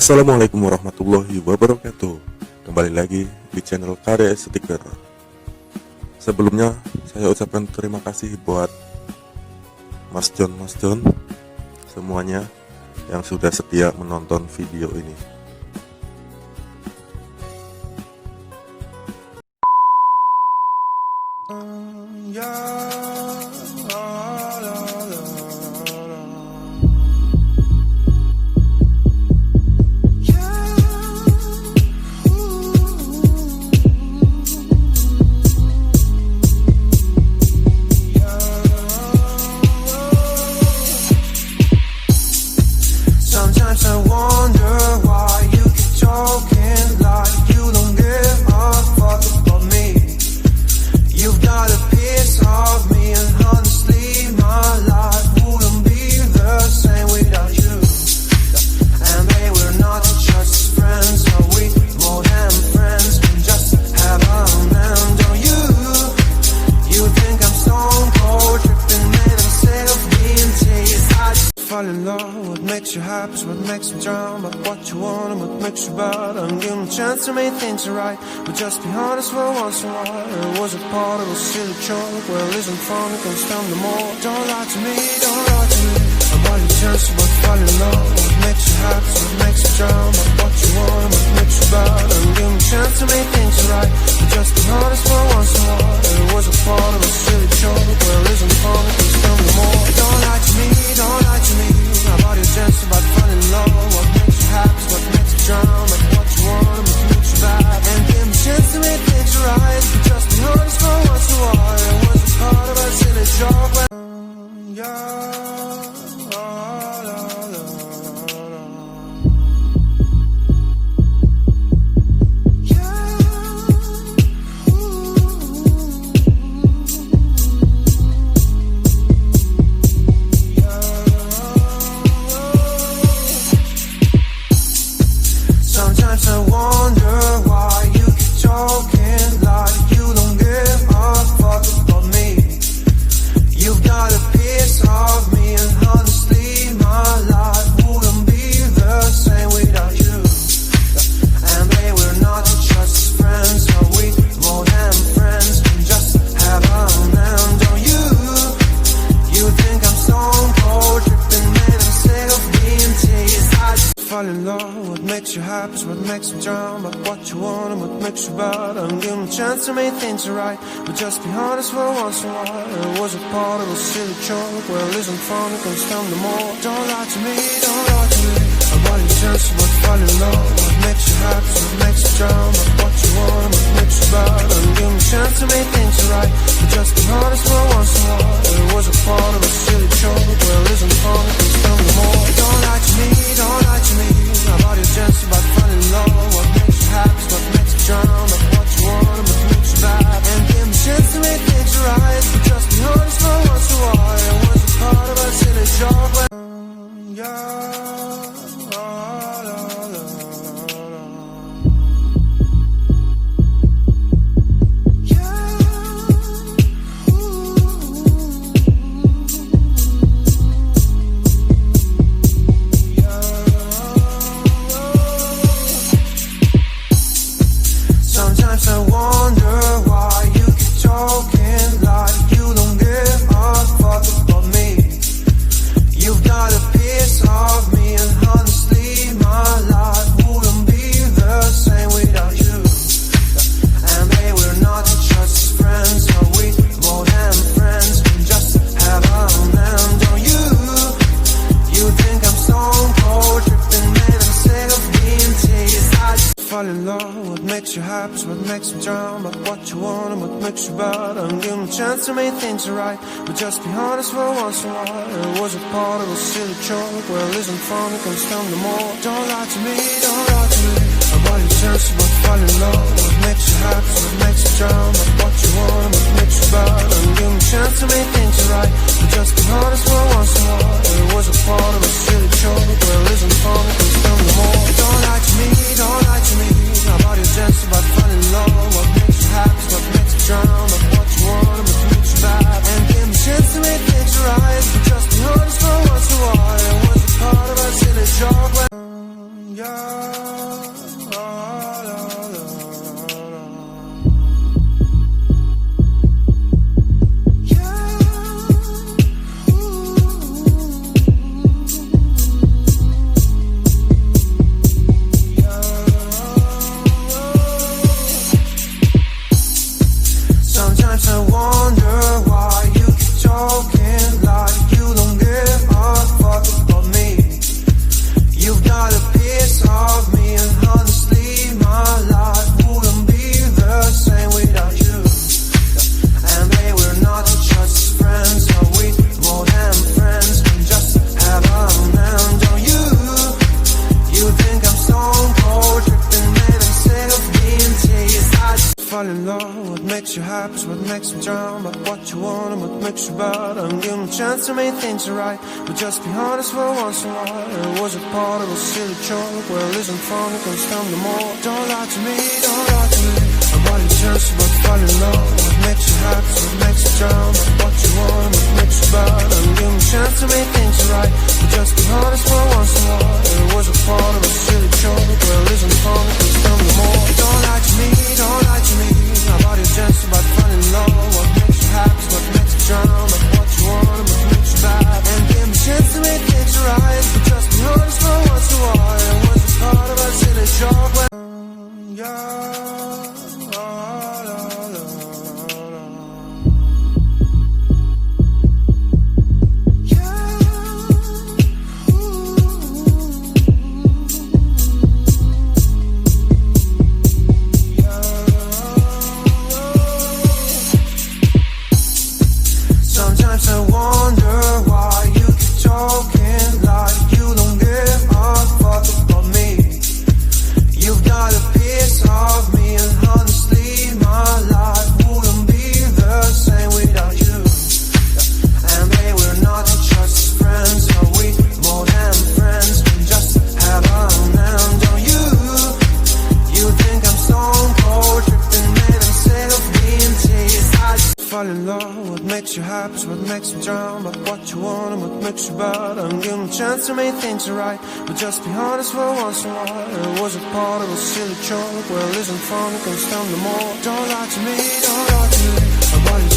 Assalamualaikum warahmatullahi wabarakatuh. Kembali lagi di channel Karya Stiker. Sebelumnya saya ucapkan terima kasih buat Mas John semuanya yang sudah setia menonton video ini. I wonder why you keep talking like you don't give a fuck about me. You've got a piece of me, and honestly my life wouldn't be the same without you. And babe, we're not just friends, are we? More than friends, we just have a man, don't you? You think I'm stone cold, tripping and I'm sick of being teased. I just fall in love. What makes you happy is what makes me drown. But what you want and what makes you bad, I'm giving a chance to make things right. But just be honest for once in a while. It was a part of a silly joke. Well, isn't fun, it can stand no more. Don't lie to me, don't lie to me about your chance about falling in love. What makes you happy is what makes you drown. But what you want and what makes you bad, I'm giving a chance to make things right. But just be honest for once in a while. It was a part of a silly joke. Well, isn't fun, it can stand no more. Don't lie to me, don't lie to me about your chance about falling in love. What makes you happy is what makes you drown. But what you want and what makes you bad, and give me a chance to make things right. But just be honest for once in a while. It was a part of a silly joke. Sometimes I wonder why you keep talking like you don't give a fuck about me. You've got a piece of me, and honestly my life wouldn't be the same without you. And babe, we're not just friends, are we? More than friends, we just have a man, don't you? You think I'm stone cold, tripping and I'm sick of being teased. I just fall in love. What makes you happy is what makes me drown. But what you want and what makes you bad, I'm giving a chance to make things right. But just be honest for once in a while. It was a part of a silly joke. Well, isn't fun, it can stand no more. Don't lie to me, don't lie to me about your chance about falling in love. What makes you happy is what makes you drown. But what you want and what makes you bad, I'm giving a chance to make things right. But just be honest for once in a while. It was a part of a silly joke. Well, isn't fun, it can stand no more. Don't lie to me, don't lie to me about your chance about falling in love. What makes you happy is what makes you drown. But what you want and what makes you bad, and give me a chance to make things right. But just be honest for once in a while. It was a part of a silly joke. Sometimes I wonder why you keep talking like you don't give a fuck about me. You've got a piece of me, and honestly my life wouldn't be the same without you. And babe, we're not just friends, are we? More than friends, we just have a man, don't you? You think I'm stone cold, tripping and I'm sick of being teased. I just fall in love. What makes you happy is what makes me drown. But what you want and what makes you bad, I'm giving a chance to make things right. But just be honest for once in a while. It was a part of a silly joke. Well, isn't fun, it can stand no more. Don't lie to me, don't lie to me about your chance about falling in love. What makes you happy is what makes you drown. But what you want and what makes you bad, I'm giving a chance to make things right. But just be honest for once in a while. It was a part of a silly joke. Well, isn't fun, it can stand no more. Don't lie to me, don't lie to me about your chance about falling in love. What makes you happy is what makes you drown. But what you want and what makes you bad, and give me a chance to make things right. But just be honest for once in a while. It was a part of a silly joke. Yeah. what makes me drown, but what you want and what makes you bad. I'm giving a chance to make things right, but just be honest for once in a while. It was a part of a silly joke, well isn't fun, it can stand no more. Don't lie to me, don't lie to me. About your chance, about falling in love. What makes you happy, what makes you drown, but what you want and what makes you bad. I'm giving a chance to make things right, but just be honest for once in a while. It was a part of a silly joke, well isn't fun, it can stand no more. Don't lie to me, don't lie to me. About your chance, about falling in love. What makes you happy, what makes you drown, but what you want and what makes you bad. And give me a chance to make things right, but just be honest for once in a while. It was a part of a silly joke, well, yeah. Sometimes I wonder why you keep talking like you don't give a fuck about me. You've got a piece of me, and honestly my life wouldn't be the same without you. And babe, we're not just friends, are we more than friends? We just have a hand on you. You think I'm stone cold, tripping, made them say of being teased. I just fall in love. What makes you happy is what makes me drown, but what you want and what makes you bad. I'm giving a chance to make things right, but just be honest for once in a while. It was a part of a silly joke, well isn't fun, it can stand no more. Don't lie to me, don't lie to me. About your